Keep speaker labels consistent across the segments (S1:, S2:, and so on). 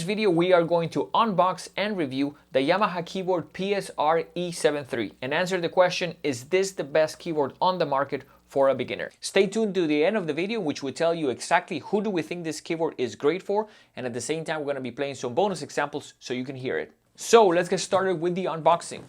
S1: video, we are going to unbox and review the Yamaha keyboard PSR-E373 and answer the question, is this the best keyboard on the market for a beginner? Stay tuned to the end of the video, which will tell you exactly who do we think this keyboard is great for, and at the same time we're going to be playing some bonus examples so you can hear it. So let's get started with the unboxing.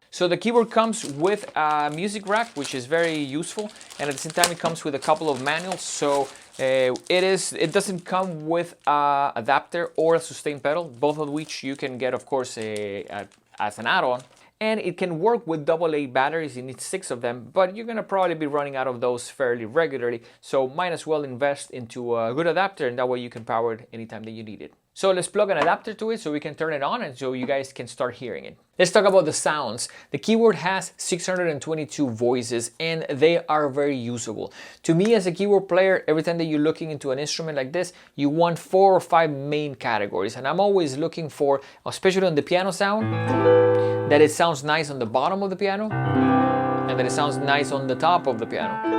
S1: So the keyboard comes with a music rack, which is very useful, and at the same time it comes with a couple of manuals. So it doesn't come with an adapter or a sustain pedal, both of which you can get, of course, as an add-on. And it can work with AA batteries. You need 6 of them, but you're gonna probably be running out of those fairly regularly. So might as well invest into a good adapter, and that way you can power it anytime that you need it. So let's plug an adapter to it so we can turn it on and so you guys can start hearing it. Let's talk about the sounds. The keyboard has 622 voices and they are very usable. To me as a keyboard player, every time that you're looking into an instrument like this, you want 4 or 5 main categories. And I'm always looking for, especially on the piano sound, that it sounds nice on the bottom of the piano and that it sounds nice on the top of the piano.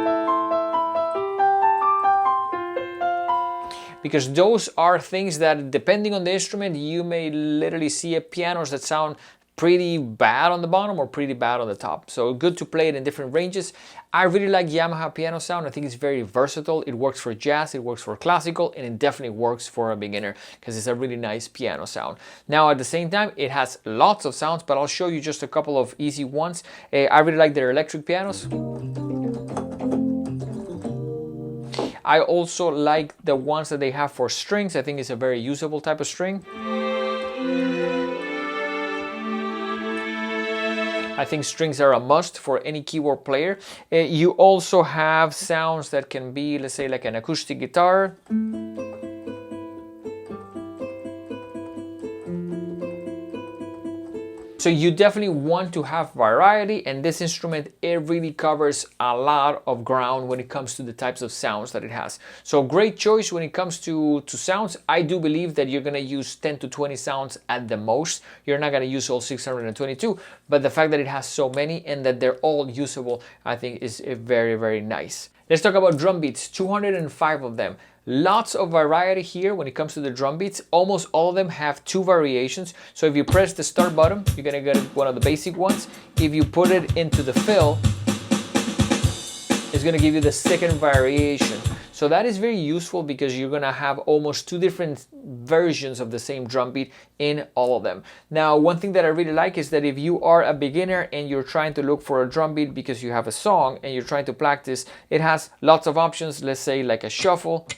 S1: Because those are things that, depending on the instrument, you may literally see pianos that sound pretty bad on the bottom or pretty bad on the top. So good to play it in different ranges. I really like Yamaha piano sound. I think it's very versatile. It works for jazz, it works for classical, and it definitely works for a beginner because it's a really nice piano sound. Now at the same time, it has lots of sounds, but I'll show you just a couple of easy ones. I really like their electric pianos. I also like the ones that they have for strings. I think it's a very usable type of string. I think strings are a must for any keyboard player. You also have sounds that can be, let's say, like an acoustic guitar. So you definitely want to have variety, and this instrument, it really covers a lot of ground when it comes to the types of sounds that it has. So great choice when it comes to sounds. I do believe that you're gonna use 10 to 20 sounds at the most. You're not gonna use all 622, but the fact that it has so many and that they're all usable, I think is very, very nice. Let's talk about drum beats, 205 of them. Lots of variety here when it comes to the drum beats. Almost all of them have 2 variations. So if you press the start button, you're gonna get one of the basic ones. If you put it into the fill, it's gonna give you the second variation. So that is very useful because you're gonna have almost 2 different versions of the same drum beat in all of them. Now, one thing that I really like is that if you are a beginner and you're trying to look for a drum beat because you have a song and you're trying to practice, it has lots of options. Let's say like a shuffle.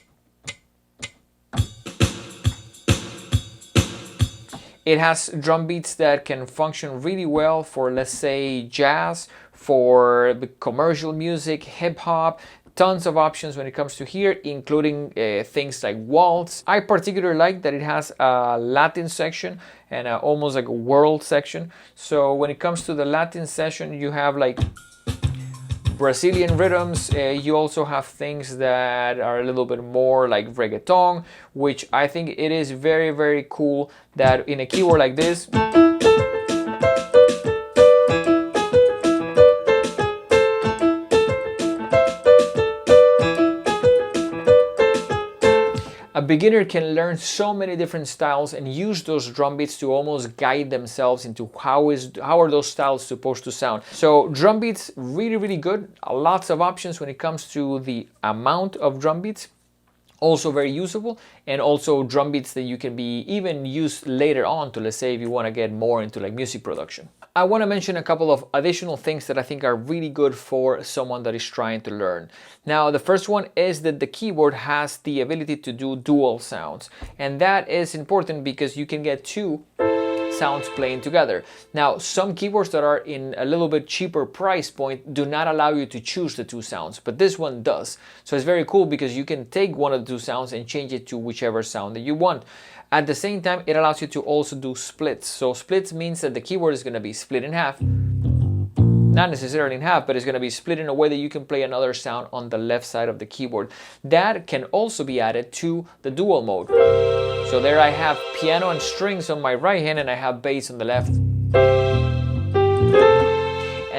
S1: It has drum beats that can function really well for, let's say, jazz, for the commercial music, hip hop. Tons of options when it comes to here, including things like waltz. I particularly like that it has a Latin section and almost like a world section. So when it comes to the Latin section, you have like Brazilian rhythms. You also have things that are a little bit more like reggaeton, which I think it is very, very cool that in a keyboard like this, a beginner can learn so many different styles and use those drum beats to almost guide themselves into how are those styles supposed to sound. So drum beats, really, really good. Lots of options when it comes to the amount of drum beats. Also very usable, and also drum beats that you can be even used later on to, let's say, if you want to get more into like music production. I want to mention a couple of additional things that I think are really good for someone that is trying to learn. Now, the first one is that the keyboard has the ability to do dual sounds, and that is important because you can get 2 sounds playing together. Now, some keyboards that are in a little bit cheaper price point do not allow you to choose the 2 sounds, but this one does. So it's very cool because you can take one of the 2 sounds and change it to whichever sound that you want. At the same time, it allows you to also do splits. So splits means that the keyboard is going to be split in half. Not necessarily in half, but it's going to be split in a way that you can play another sound on the left side of the keyboard. That can also be added to the dual mode. So there I have piano and strings on my right hand and I have bass on the left.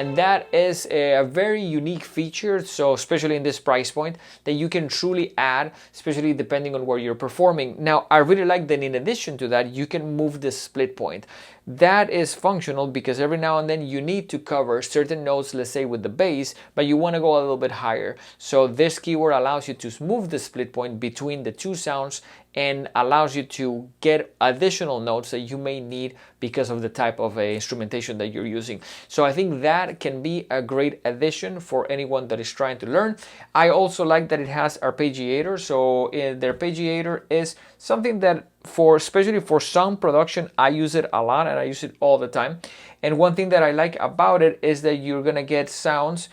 S1: and that is a very unique feature, so especially in this price point, that you can truly add, especially depending on where you're performing. Now, I really like that in addition to that, you can move the split point. That is functional because every now and then you need to cover certain notes, let's say with the bass, but you want to go a little bit higher. So this keyword allows you to move the split point between the two sounds and allows you to get additional notes that you may need because of the type of instrumentation that you're using. So I think that can be a great addition for anyone that is trying to learn. I also like that it has arpeggiator. So the arpeggiator is something that especially for sound production, I use it a lot and I use it all the time. And one thing that I like about it is that you're gonna get sounds,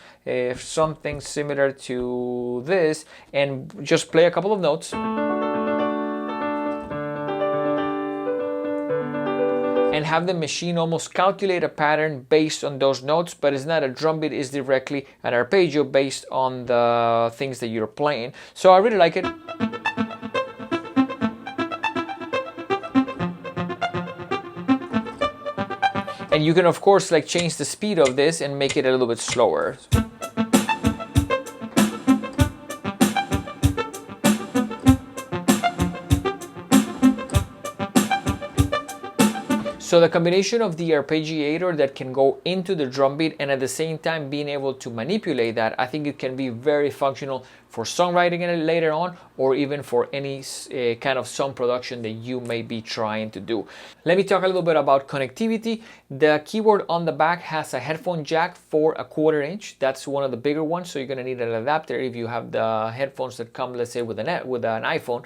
S1: something similar to this, and just play a couple of notes. And have the machine almost calculate a pattern based on those notes, but it's not a drum beat, it's directly an arpeggio based on the things that you're playing. So I really like it. And you can of course like change the speed of this and make it a little bit slower. So the combination of the arpeggiator that can go into the drum beat and at the same time being able to manipulate that, I think it can be very functional for songwriting later on, or even for any kind of song production that you may be trying to do. Let me talk a little bit about connectivity. The keyboard on the back has a headphone jack for a 1/4 inch. That's one of the bigger ones, so you're gonna need an adapter if you have the headphones that come, let's say, with an iPhone.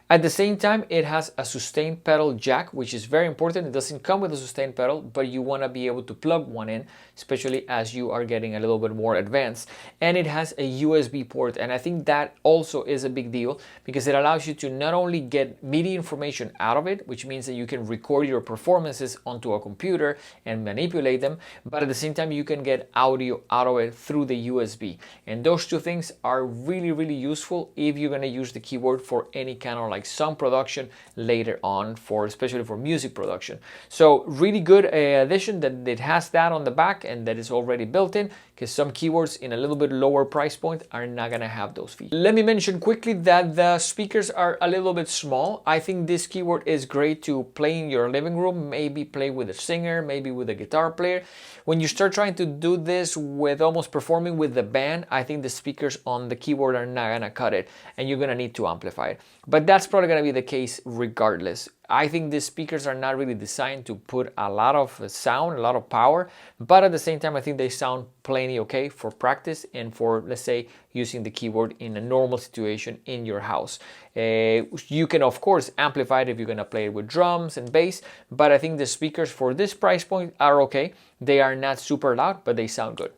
S1: At the same time, it has a sustain pedal jack, which is very important. It doesn't come with a sustain pedal, but you want to be able to plug one in, especially as you are getting a little bit more advanced. And it has a USB port, and I think that also is a big deal because it allows you to not only get MIDI information out of it, which means that you can record your performances onto a computer and manipulate them, but at the same time you can get audio out of it through the USB. And those two things are really, really useful if you're going to use the keyboard for any kind of like song production later on, especially for music production. So really good addition that it has that on the back and that is already built in, because some keyboards in a little bit lower price point are not gonna have those features. Let me mention quickly that the speakers are a little bit small. I think this keyboard is great to play in your living room, maybe play with a singer, maybe with a guitar player. When you start trying to do this with almost performing with the band, I think the speakers on the keyboard are not gonna cut it and you're gonna need to amplify it. But that's probably gonna be the case regardless. I think these speakers are not really designed to put a lot of sound, a lot of power, but at the same time, I think they sound plenty okay for practice and for, let's say, using the keyboard in a normal situation in your house. You can, of course, amplify it if you're gonna play it with drums and bass, but I think the speakers for this price point are okay. They are not super loud, but they sound good.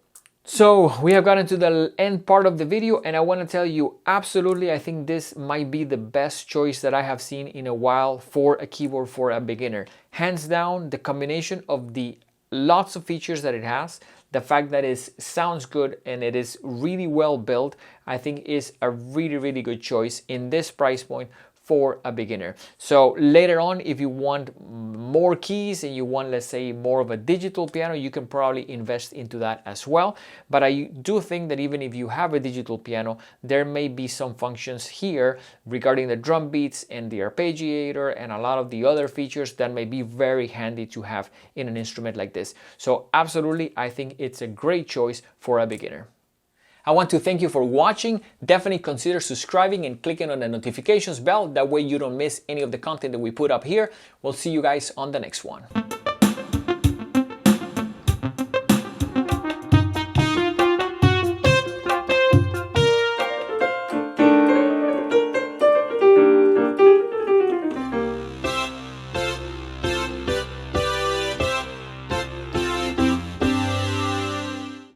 S1: So we have gotten to the end part of the video, and I want to tell you, absolutely, I think this might be the best choice that I have seen in a while for a keyboard for a beginner. Hands down, the combination of the lots of features that it has, the fact that it sounds good and it is really well built, I think is a really, really good choice in this price point for a beginner. So later on, if you want more keys and you want, let's say, more of a digital piano, you can probably invest into that as well. But I do think that even if you have a digital piano, there may be some functions here regarding the drum beats and the arpeggiator and a lot of the other features that may be very handy to have in an instrument like this. So absolutely, I think it's a great choice for a beginner. I want to thank you for watching. Definitely consider subscribing and clicking on the notifications bell. That way you don't miss any of the content that we put up here. We'll see you guys on the next one.